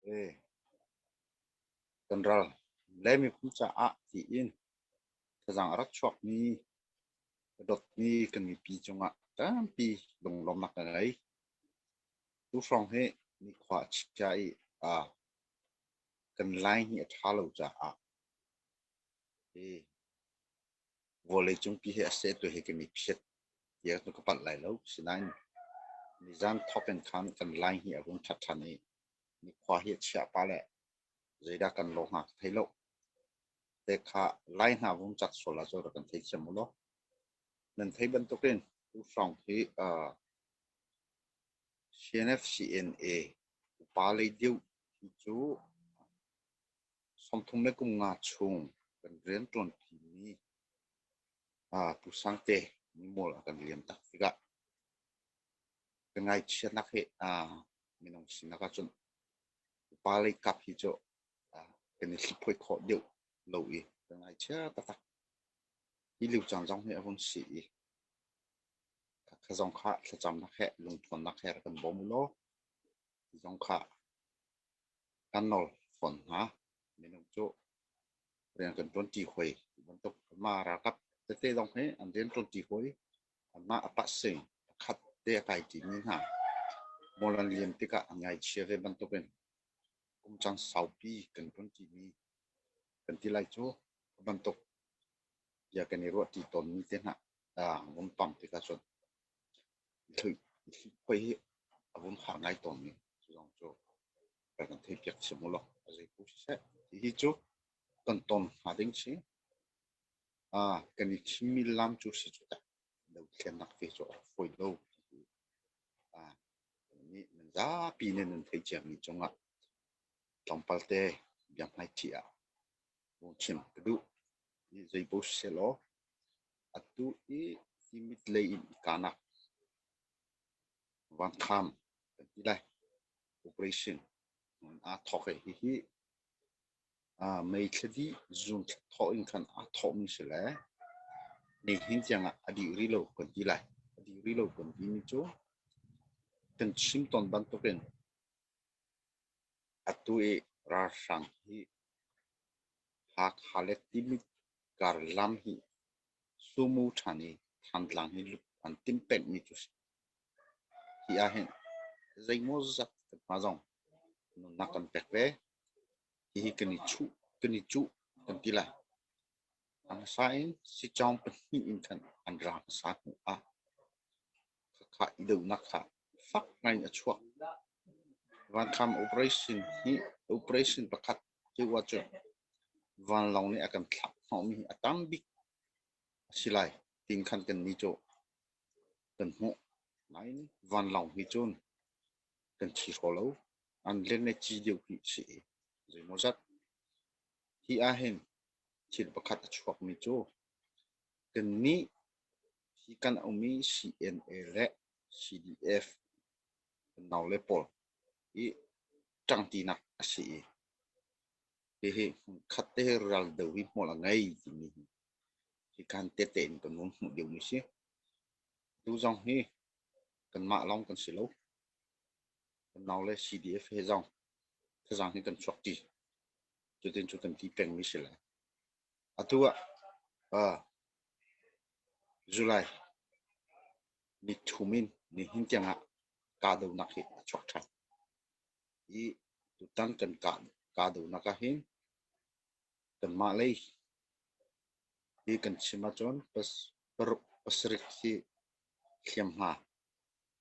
Eh, general, le mi pucha a ti in, kazang arat chok ni, dot ni kan mi pi chunga, tan pi long lom nak ngai, tu from he ni kwa chai a kan lai ni thalo cha a, eh, vole chung pi he ase to he kan mi phet, ya to kapat lai lo, sinain ni zan top and kan lai ni avun chat chan ni kwa he cha pa le, zeda kan lo ha thailo, te kha lai na vun chat sola zo kan thai chamulo, nan thai ban to ken, tu from he CNFCNA pa lấy điệu chú song thung mấy cùng ngà chung gần riêng tuần thì mi tu sang tê mi mua là gần liềm tắc thì gạ cái ngày chuyện nắc hệ mình không xin nắc chun pa lấy cặp hi cho cái này chỉ phải khó điệu lâu ý cái ngày chuyện tắc tắc đi lưu trang trong hệ vốn sĩ cái dòng khác cái dòng nắc hệ lùng thuần nắc hệ gần bố mù lô dòng khác căn nol phần ha mình không cho riêng cần tuần chỉ huệ vẫn tục mà ra cấp thế thế dòng thế anh riêng tuần chỉ huệ anh mà bắt sinh khát để cái gì như ha một lần liền tất cả ngày chia về vẫn tục bên cũng chẳng sáu pi cần tuần chỉ mi cần tí lại chỗ vẫn tục giờ cái này rồi thì tuần như thế nào vẫn bằng tất cả chuẩn thử quay vẫn hàng ngày tuần này dòng chỗ cái cần thấy việc xem một lọ rồi cũng sẽ thì chỗ cần tuần hà định chứ cái này chỉ mi làm chủ sự chủ đạo đầu tiên là phải cho phơi lâu ni mình giá pi nên mình thấy chẳng như trong ạ trong bao tê yang hai chia một chim cái đủ ni dây bút xe lo atu i timit lay in kanak one time cái này operation thọ cái hi mấy cái gì dùng thọ in kan thọ mình sẽ là ni hin chẳng adi reload cái này adi reload cái gì chỗ ten symptom ban to ken atue ra sang hi hak halet timit kar lam hi sumu thani thandlang hi an tim pen ni chu hi a hen zai mo zat ma zong no nakan pek ve hi kani chu kan tila ang sain si chong pen hi in kan an ra sa ku a kha idu nakha fak ngai a chuak van kam operation pakat ki wa chu van long ni akan thak ho mi atam bik silai tin khan kan ni cho kan ho nai ni van long hi chun kan chi ho lo an len ne chi deu hi si rồi mo zat hi a hen chi pakat a chuak mi cho kan ni hi kan omi CNA le CDF kan naw le pol i tang ti nak si he khat te ral de wi mo la ngai ti ni hi kan te ten kan mo deu mi si tu zong hi kan ma long kan si lo kan naw le CDF he zong thế rằng thì cần chọc đi cho nên cho cần đi bèn mi sẽ là atua July ni thumin ni hintiang a ka do na khi chok tha I tu tan kan ka do na ka hin kan ma lei hi kan chima chon per pasrik hi khiam ha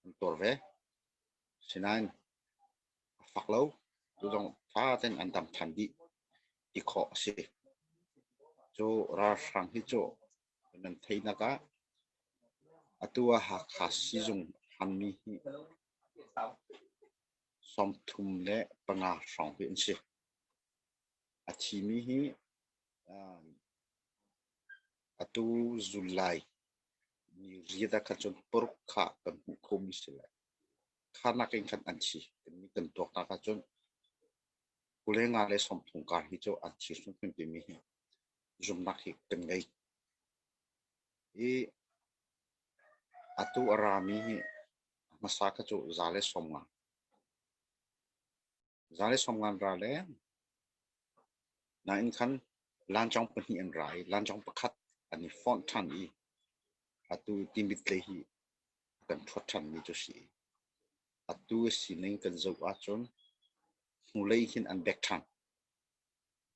an tor ve sinan fak lo tu dong tha ten an tam than di I kho se cho ra sang hi cho nan thei na ka atua ha khasi jung han mi hi som thum le panga song hi se achi mi hi atu July ni rieda ka chon por kha kan ko mi se la khana ken kan an chi kan mi kan tok na ka chon kule nga le som thung ka hi cho an chi sum pin mi hi zum na hi kan ngai atu arami hi masaka cho zale som nga zale somngan ra le na in khan lan chong pani an rai lan chong pakhat ani font than I atu timit le hi kan thot than mi chu si atu si ning kan zo a chon mulai hin an bek than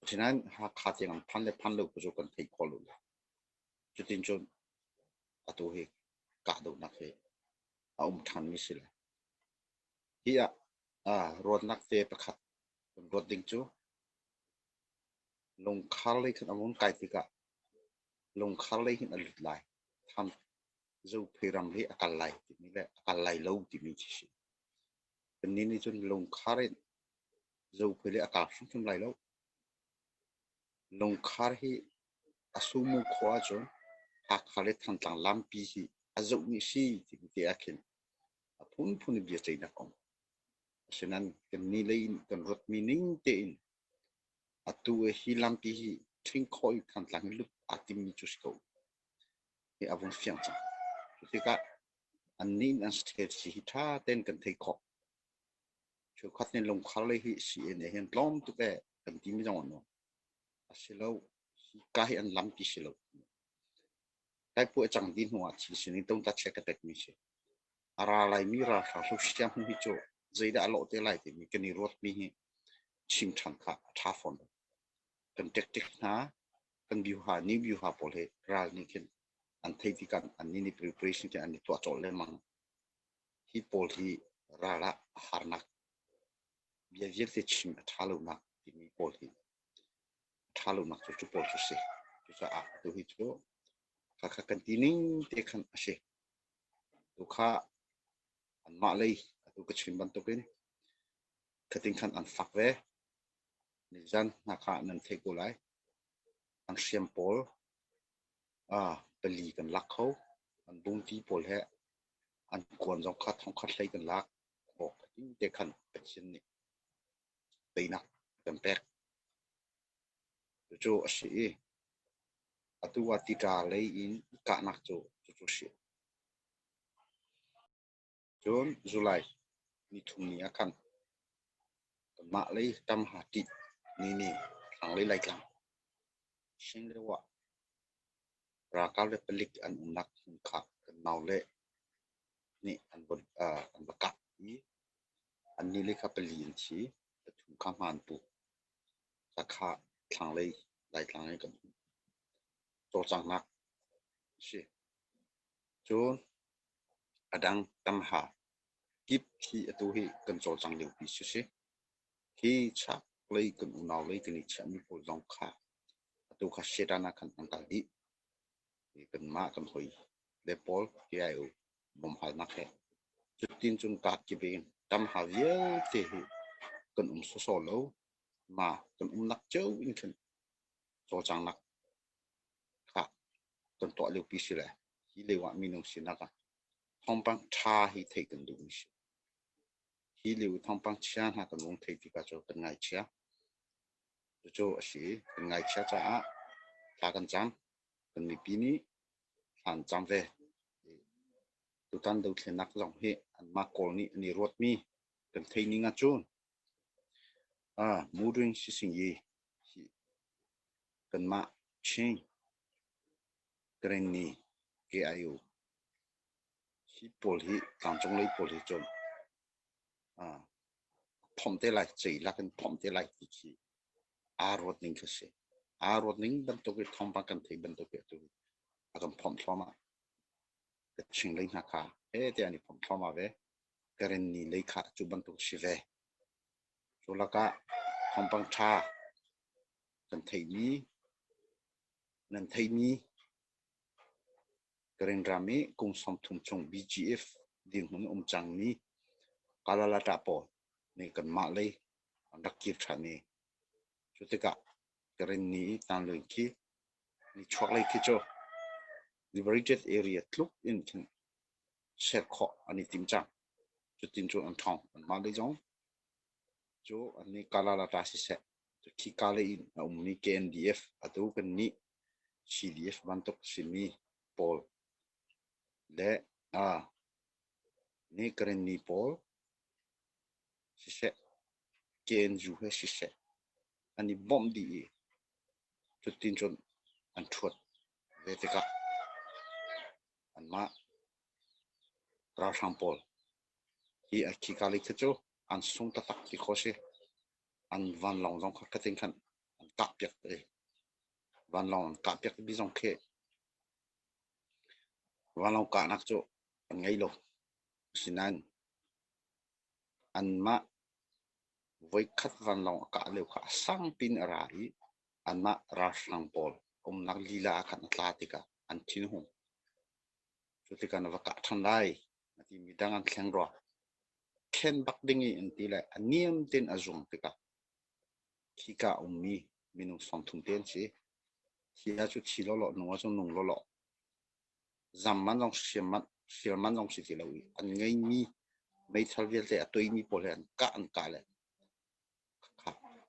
chinan ha khati ang phan le ku zo kan thei kholu chutin chon atu he ka do na he a than mi sil hi a rod nak te pakhat rod ding chu lung khar le khan amun kai ti ka lung khar le hin alut lai tham zo phiram le akal lai ti mi le akal lai lo ti mi chi si kan ni chon lung khar zo phile akal sum lai lo lung khar hi asumu khwa chon a khale than tang lam pi hi azo ni si ti ti akin phun bi chei na kom senan kan ni le kan rot mi ning te in atu hi lam pi hi thing khoi than tang lu atim mi chu sko hi avun fiang cha ti ka an nin an state si hi tha ten kan thei kho chu khat nen long khal le hi si en hen tlom tu ke kan ti mi jong no asilo hi ka hi an lam pi silo tai pu chang din huwa chi sin tong ta che ka tek mi se ara lai mi ra sa su siam hi chu zai da lo te lai ti mi kan ni rot mi hi chim thang kha tha fon kan tek tek na kan biu ha ni biu ha pol he ra ni ken an thei ti kan an ni preparation te an ni to chol le mang hi pol hi ra la har nak bia viet te chim thalo nak ti mi pol hi thalo nak chu pol chu se chu sa a tu hi chu kha kha kan ti ning te khan ase tu kha an ma lei tu ka chim ban to ken ka ting khan an fak ve ni jan na kha nan thei ko lai an siam pol pali kan lak kho an bung ti pol he an kon jong kha thong khat lei kan lak o ting te khan ka chin ni pe na kan pek chu ase atu wa ti ta lei in ka nak chu chu si chon July ni thum ni akan ma lei tam ha ti ni thang lei lai tlang sing le wa ra ka le pelik an unak kha kan nau le ni an bon an baka ni an ni le kha peli an chi thum kha man pu sa kha thang lei lai tlang kan to chang nak si chon adang tam ha kip hi atu hi kan chol chang liu pi si hi chak lei kan unau lei kan ni chami po jong kha atu kha sedana kan ang kal di kan ma kan hoi le pol ki ai u bom hal nak he chutin chung ka ki bin tam ha vieu te hi kan so lo ma kan nak cheu in kan so chang nak kha kan to liu pi si le hi le wa mi nong sin na ka hong pang tha hi thei kan du si hi liu thong pang chian ha kan long thei ti ka cho kan ngai chia cho si kan ngai chia cha a ta kan chang kan mi pi ni han chang ve tu tan do thlen nak long he an ma kol ni rot mi kan thei ni nga chun mu ring si sing yi kan ma ching kren ni ke ayu hi pol hi tang chong lei pol hi chon phom te lai chei la kan phom te lai ti chi a rot ning ka se a rot ning ban to ke thom pa kan thei ban to ke tu a kan phom thoma ka ching lei na kha he te ani phom thoma ve karen ni lei kha chu ban to si ve chu la ka thom pang tha kan thei ni nan thei ni karen rami kung som thum chong bgf ding hun chang ni kala la ta po ni kan ma lei an dak ki tha ni chu te ka karen ni tan loi ki ni chwak lei ki cho liberated area tluk in kin set kho ani tim chang chu tin chu an thong an ma lei jong chu ani kala la ta si se chu ki kale in ni KNDF atu kan ni CDF ban tok sini pol le ni karen ni pol si se ken ju he si se ani bom di chu tin chon an thuat ve te ka an ma ra sampol hi a ki ka le chu an sung ta tak ki kho se an van long jong kha ting khan an kap pek te van long kap pek bi jong khe van long ka nak chu an ngai lo sinan an ma với khát van lòng cả liều cả sang pin ra hi an ma ra sang pol nак lila kan tla tika an thin hung chu tika na ka than lai ti mi dang an thleng ro khen bak dingi an ti la aniam ten azung tika khika mi minu som thum ten si hia chu chi lo lo no chu nung lo lo zam man long siam man long si ti lo an ngai mi mấy thal vel te atoi mi pol an ka le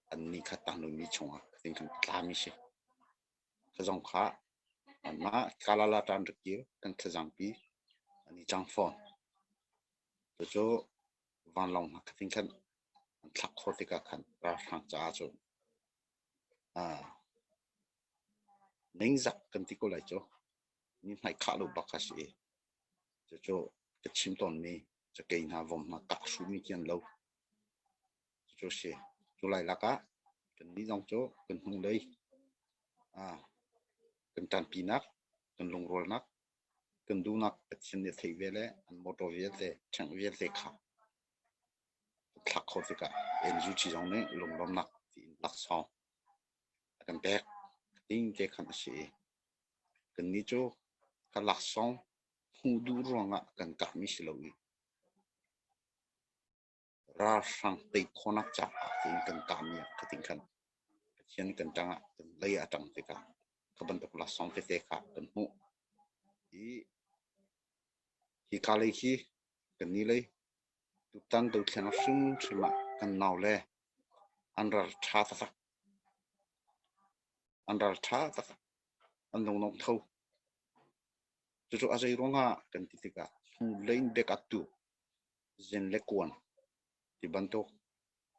anh ni khát tăng nổi mi chồng à tình cảm ta mi sẽ cái dòng khá anh mà cả là tan được kia cần thời gian pi anh trang phone rồi cho van lòng cái tình cảm anh thắc khó thì cả khăn ra sang trả cho nên giặc cần thì có lại cho nhưng phải khá lâu bạc sĩ rồi cho cái chim tòn mi cho cái nhà vòng mà cả số mi kiên lâu cho sẽ cho lại là cả cần đi dòng chỗ cần hung đây cần tan pi nát cần lông roll nát cần du nát cái chân để thấy về lẽ anh motor về để chẳng về để khá thắc khó thì cả em duy trì dòng này lông lông nát thì lắc sau cần bẹt tin cái khăn sĩ cần đi chỗ cái lắc sau hung du rong cần cả mi xí lâu ra sang tây khôn nát chả thì cần cảm nhận cái tinh thần chân cần tăng cần lấy ở trong thì cả các bạn đọc lắc sau thì cả cần hú thì cả lấy khi cần đi lấy tụt tan tụt chân sung chỉ mà cần nào lẽ anh ra cha ta anh ra cha ta anh nông nông thâu cho azai ronga cần thì cả lên để cả tu dân lệ quan thì ban to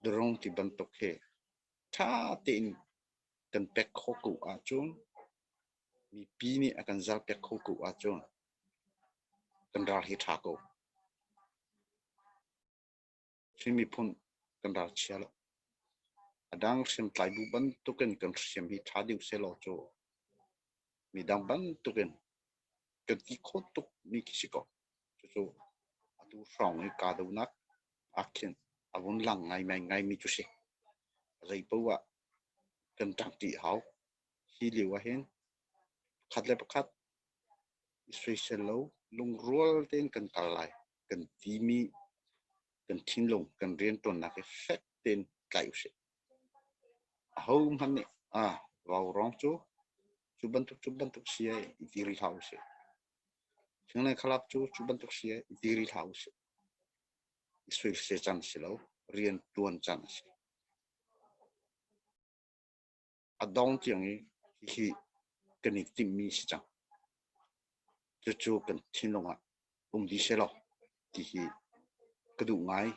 drong thì ban to khe cha tin cần pek khó cụ à chun mi pi ni akan zal pek khó cụ à chun cần ra hi tha ko xin mi phun cần ra chia lo adang sim tlai bu ban to cần sim hi tha diu se lo cho mi dang ban to cần ki khó to mi kisiko cho atu song ni ka do nak akin avun lang ngai mi chu se dây bố ạ cần trang trị hảo khi liều à hen khát lệ khát suy sẽ lâu lung rùa tên cần cả lại cần tí mi cần thiên lùng cần riêng tuần là cái phép tên cải sẽ hôm hắn này vào rong chú ban tục xia itiri house chúng này khá chú ban tục xia itiri house suy sẽ chăn sẽ lâu riêng tuần chăn sẽ đông tiếng ấy thì cần tìm mi sẽ chẳng chú cần thiên lùng đi sẽ lo thì cái đủ ngay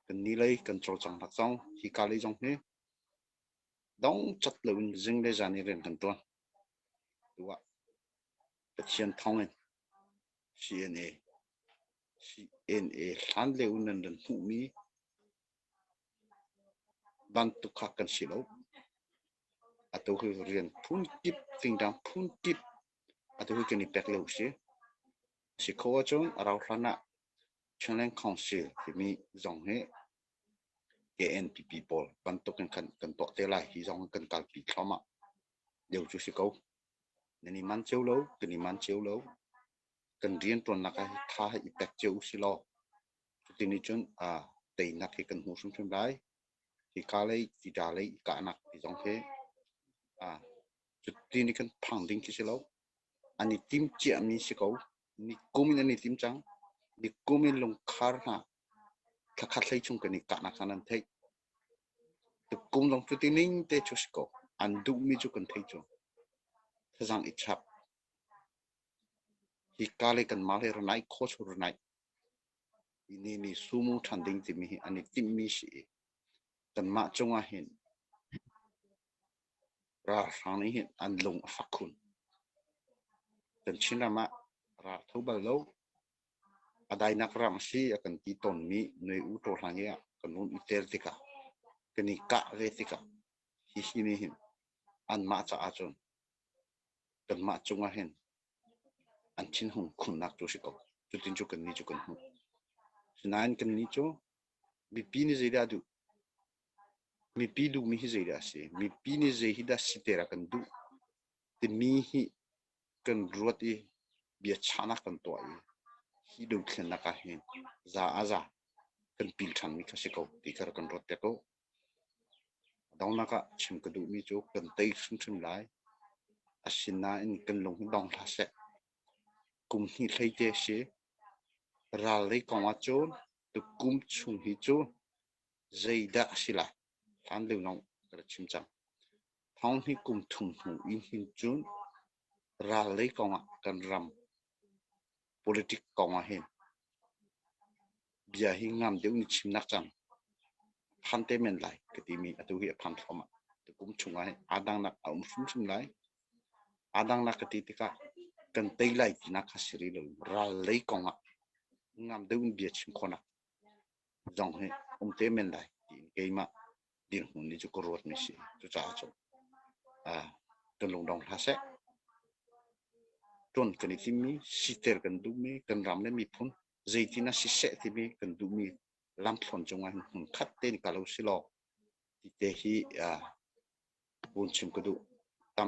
cần đi lấy cần cho chẳng thật xong thì cả lấy trong thế đóng chặt lượng dừng để ra này cần tuần đúng ạ cái chuyện thông này CNA sản liệu nên phụ mi ban tục khác cần xí lâu tôi riêng phun kip tình trạng phun kip tôi cần đi bẹt lâu xí khó chốn rau rana cho nên council thì mi dòng hết KNPP bol ban tục cần tọt tới lại thì dòng cần cài bị khó mà điều chú sĩ câu nên man chiếu lâu cần riêng tuần là cái tha hay bẹt chiếu xí lo thì ni chốn tây nát thì cần hồ sung thêm đấy thì cá lấy thì trả lấy cả nát thì dòng thế chút thì ni cần phẳng định cái xí lo anh đi tìm chuyện ni sĩ câu ni cung anh đi tìm trắng ni cung anh lồng khár na khát lấy chung cái ni cả nát anh thấy từ cung lồng chút thì nín để cho sĩ câu anh đủ mi chút cần thấy cho thời gian ít chập thì cá lấy cần máu hay rồi này khó rồi này ini ni sumu thanding ti mi ani tim mi si กันมาจงอาเห็นราทางนี้เห็นอันลงฝักคุณกันชินามะราทุบโลada nak ramsi akan titon mi nei uto hlangia kan un iter tika kani ka ve tika hi hini hin an ma cha achon kan ma chunga hen an chin hung khun nak tu siko tu tin chu kan ni chu kan hu sinain kan ni chu mi pi ni zeida du mi pi du mi hi zeida se mi pi ni ze hi da sitera kan du ti mi hi kan ruati bia chana kan to ai hi du khen na ka hen za aza kan pil than mi ka siko ti kar kan rot te ko dong na ka chim ka du mi chu kan tei sum sum lai asina in kan long dong la se kum hi thei te se ra le ko ma chu tu kum chung hi chu zeida sila than lu nong ka chim chang thong hi kum thung hu in hin chun ra le ko ma kan ram politik ko ma hen bia hi ngam deu ni chim nak chang phan te men lai ka ti mi atu hi phan thoma tu kum chung ai adang nak sum sum lai adang nak ka ti tika kan tei lai ti nak ha siri lo ra le ko ma ngam deu bia chim khona dong he te men lai ti ke ma din hun ni chu ko rot mi si chu cha chu kan long dong ha se ton kan ti mi siter kan du mi kan ram le mi phun zeitina si se ti mi kan du mi lam thon chung an hun khat te ni ka lo si lo ti te hi bun chim ko du